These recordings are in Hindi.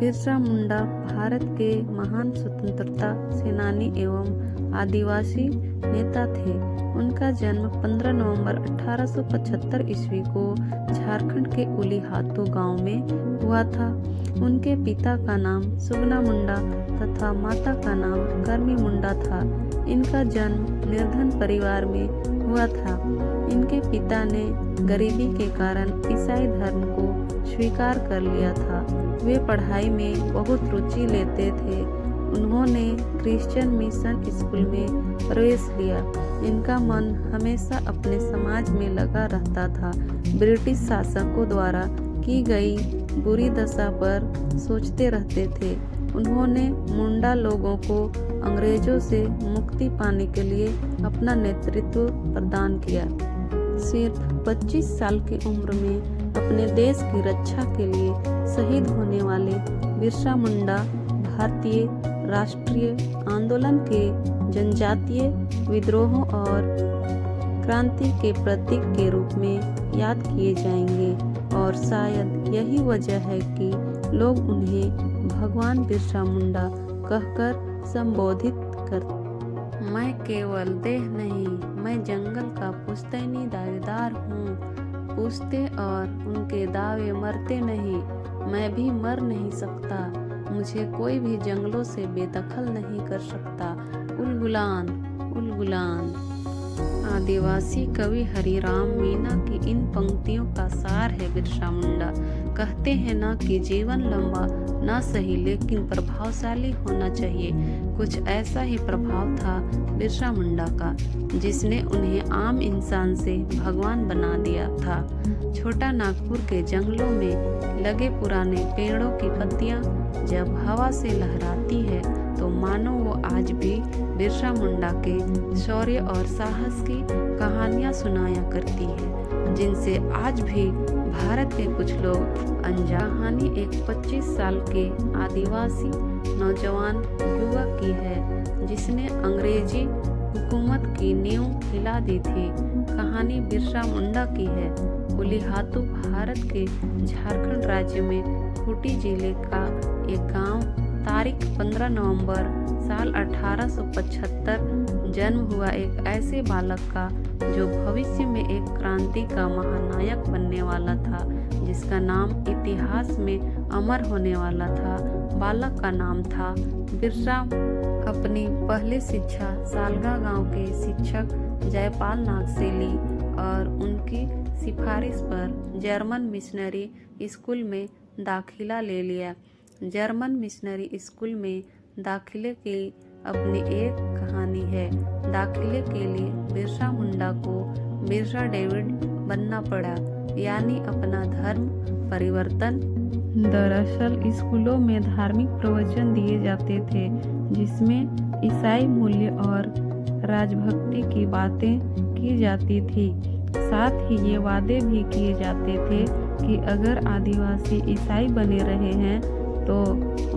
बिरसा मुंडा भारत के महान स्वतंत्रता सेनानी एवं आदिवासी नेता थे। उनका जन्म 15 नवंबर 1875 ईस्वी को झारखंड के उलीहातू गांव में हुआ था। उनके पिता का नाम सुगना मुंडा तथा माता का नाम करमी मुंडा था। इनका जन्म निर्धन परिवार में हुआ था। इनके पिता ने गरीबी के कारण ईसाई धर्म को स्वीकार कर लिया था। वे पढ़ाई में बहुत रुचि लेते थे। उन्होंने क्रिश्चियन मिशन स्कूल में प्रवेश लिया। इनका मन हमेशा अपने समाज में लगा रहता था। ब्रिटिश शासकों द्वारा की गई बुरी दशा पर सोचते रहते थे। उन्होंने मुंडा लोगों को अंग्रेजों से मुक्ति पाने के लिए अपना नेतृत्व प्रदान किया। सिर्फ 25 साल की उम्र में अपने देश की रक्षा के लिए शहीद होने वाले बिरसा मुंडा भारतीय राष्ट्रीय आंदोलन के जनजातीय विद्रोहों और क्रांति के प्रतीक के रूप में याद किए जाएंगे और शायद यही वजह है कि लोग उन्हें भगवान बिरसा मुंडा कहकर संबोधित करते। मैं केवल देह नहीं, मैं जंगल का पुश्तैनी दावेदार हूँ। पूछते और उनके दावे मरते नहीं। मैं भी मर नहीं सकता। मुझे कोई भी जंगलों से बेदखल नहीं कर सकता। उलगुलान उलगुलान। आदिवासी कवि हरिराम मीना की इन पंक्तियों का सार है बिरसा मुंडा। कहते हैं ना कि जीवन लंबा ना सही लेकिन प्रभावशाली होना चाहिए। कुछ ऐसा ही प्रभाव था बिरसा मुंडा का, जिसने उन्हें आम इंसान से भगवान बना दिया था। छोटा नागपुर के जंगलों में लगे पुराने पेड़ों की पत्तियां जब हवा से लहराती है तो मानो वो आज भी बिरसा मुंडा के शौर्य और साहस की कहानियां सुनाया करती है, जिनसे आज भी भारत के कुछ लोग अनजान। कहानी एक 25 साल के आदिवासी नौजवान युवक की है, जिसने अंग्रेजी हुकूमत की नींव हिला दी थी। कहानी बिरसा मुंडा की है। उलीहातू भारत के झारखंड राज्य में खूंटी जिले का एक गांव। तारीख 15 नवंबर साल 1875 जन्म हुआ एक ऐसे बालक का जो भविष्य में एक क्रांति का महानायक बनने वाला था, जिसका नाम इतिहास में अमर होने वाला था। बालक का नाम था बिरसा। अपनी पहली शिक्षा सालगा गांव के शिक्षक जयपाल नाग से ली और उनकी सिफारिश पर जर्मन मिशनरी स्कूल में दाखिला ले लिया। जर्मन मिशनरी स्कूल में दाखिले की अपनी एक कहानी है। दाखिले के लिए बिरसा मुंडा को बिरसा डेविड बनना पड़ा, यानी अपना धर्म परिवर्तन। दरअसल स्कूलों में धार्मिक प्रवचन दिए जाते थे, जिसमें ईसाई मूल्य और राजभक्ति की बातें की जाती थी। साथ ही ये वादे भी किए जाते थे कि अगर आदिवासी ईसाई बने रहे हैं तो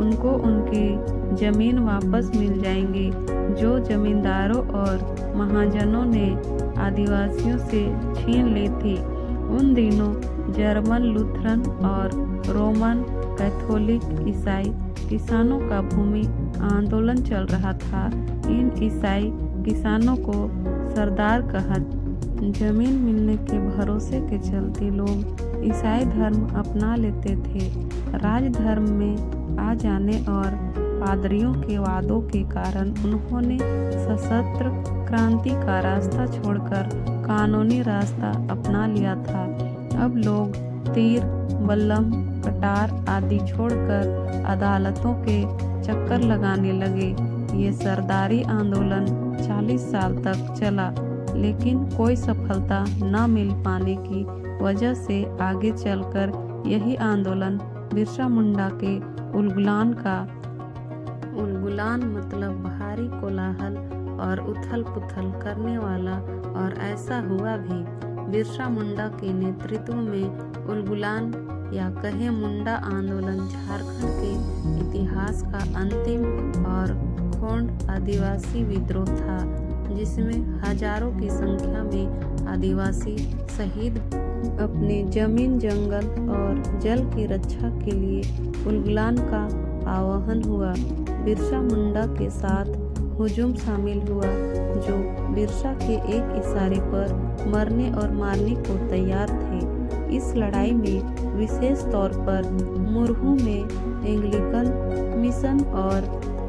उनको उनकी जमीन वापस मिल जाएंगी, जो जमींदारों और महाजनों ने आदिवासियों से छीन ली थी। उन दिनों जर्मन लूथरन और रोमन कैथोलिक ईसाई किसानों का भूमि आंदोलन चल रहा था। इन ईसाई किसानों को सरदार कहा। जमीन मिलने के भरोसे के चलते लोग ईसाई धर्म अपना लेते थे। राजधर्म में आ जाने और पादरियों के वादों के कारण उन्होंने सशस्त्र क्रांति का रास्ता छोड़कर कानूनी रास्ता अपना लिया था। अब लोग तीर, बल्लम, कटार आदि छोड़कर अदालतों के चक्कर लगाने लगे। ये सरदारी आंदोलन 40 साल तक चला, लेकिन कोई सफलता न मिल पाने की वजह से आगे चलकर यही आंदोलन बिरसा मुंडा के उलगुलान का। उलगुलान मतलब भारी कोलाहल और उथल पुथल करने वाला, और ऐसा हुआ भी। बिरसा मुंडा के नेतृत्व में उलगुलान या कहे मुंडा आंदोलन झारखंड के इतिहास का अंतिम और खोंड आदिवासी विद्रोह था, जिसमें हजारों की संख्या में आदिवासी शहीद अपने जमीन, जंगल और जल की रक्षा के लिए उलगुलान का आह्वान हुआ। बिरसा मुंडा के साथ हुजूम शामिल हुआ, जो बिरसा के एक इशारे पर मरने और मारने को तैयार थे। इस लड़ाई में विशेष तौर पर मुरहू में एंग्लिकन मिशन और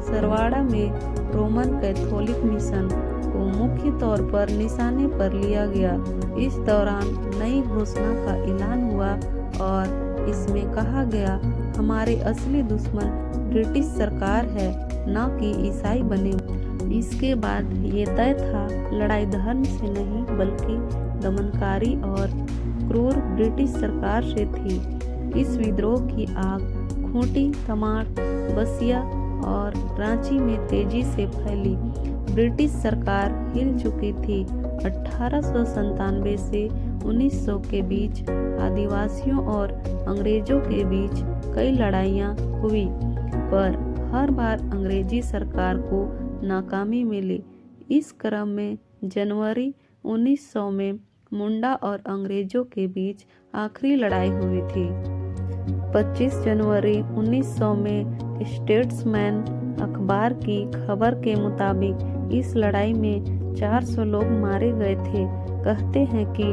सरवाड़ा में रोमन कैथोलिक मिशन को मुख्य तौर पर निशाने पर लिया गया। इस दौरान नई घोषणा का ऐलान हुआ और इसमें कहा गया, हमारे असली दुश्मन ब्रिटिश सरकार है, न कि ईसाई बने। इसके बाद ये तय था, लड़ाई धर्म से नहीं बल्कि दमनकारी और क्रूर ब्रिटिश सरकार से थी। इस विद्रोह की आग खूंटी, तमाड़, बसिया और रांची में तेजी से फैली। ब्रिटिश सरकार हिल चुकी थी। 1897 से 1900 के बीच आदिवासियों और अंग्रेजों के बीच कई लड़ाइयाँ हुई, पर हर बार अंग्रेजी सरकार को नाकामी मिली। इस क्रम में जनवरी 1900 में मुंडा और अंग्रेजों के बीच आखिरी लड़ाई हुई थी। 25 जनवरी 1900 में स्टेट्समैन अखबार की खबर के मुताबिक इस लड़ाई में 400 लोग मारे गए थे। कहते हैं कि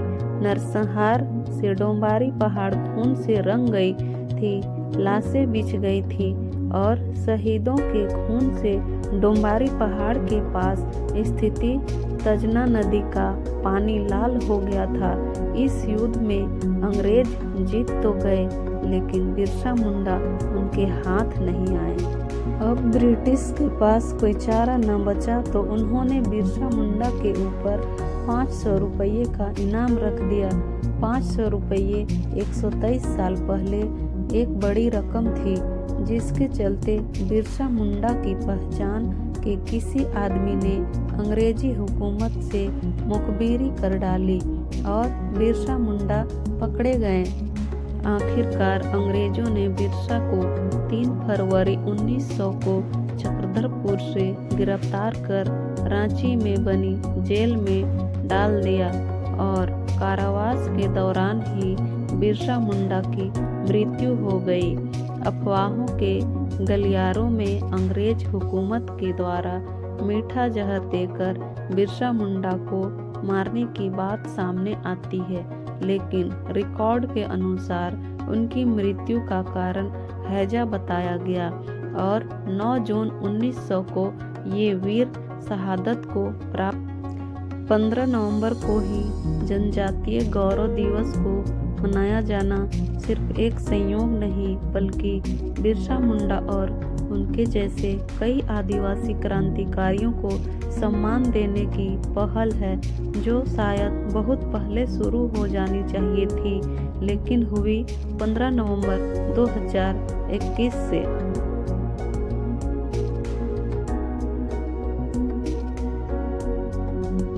नरसंहार से डोंबारी पहाड़ खून से रंग गई थी, लाशें बिछ गई थी और शहीदों के खून से डोंबारी पहाड़ के पास स्थिति तजना नदी का पानी लाल हो गया था। इस युद्ध में अंग्रेज जीत तो गए, लेकिन बिरसा मुंडा उनके हाथ नहीं आए। अब ब्रिटिश के पास कोई चारा न बचा तो उन्होंने बिरसा मुंडा के ऊपर 500 रुपये का इनाम रख दिया। 500 रुपये 123 साल पहले एक बड़ी रकम थी, जिसके चलते बिरसा मुंडा की पहचान के किसी आदमी ने अंग्रेजी हुकूमत से मुखबिरी कर डाली और बिरसा मुंडा पकड़े गए। आखिरकार अंग्रेजों ने बिरसा को 3 फरवरी 1900 को चक्रधरपुर से गिरफ्तार कर रांची में बनी जेल में डाल दिया और कारावास के दौरान ही बिरसा मुंडा की मृत्यु हो गई। अफवाहों के गलियारों में अंग्रेज हुकूमत के द्वारा मीठा जहर देकर बिरसा मुंडा को मारने की बात सामने आती है, लेकिन रिकॉर्ड के अनुसार उनकी मृत्यु का कारण हैजा बताया गया और 9 जून 1900 को ये वीर शहादत को प्राप्त। 15 नवंबर को ही जनजातीय गौरव दिवस को मनाया जाना सिर्फ एक संयोग नहीं, बल्कि बिरसा मुंडा और उनके जैसे कई आदिवासी क्रांतिकारियों को सम्मान देने की पहल है, जो शायद बहुत पहले शुरू हो जानी चाहिए थी, लेकिन हुई 15 नवंबर 2021 से।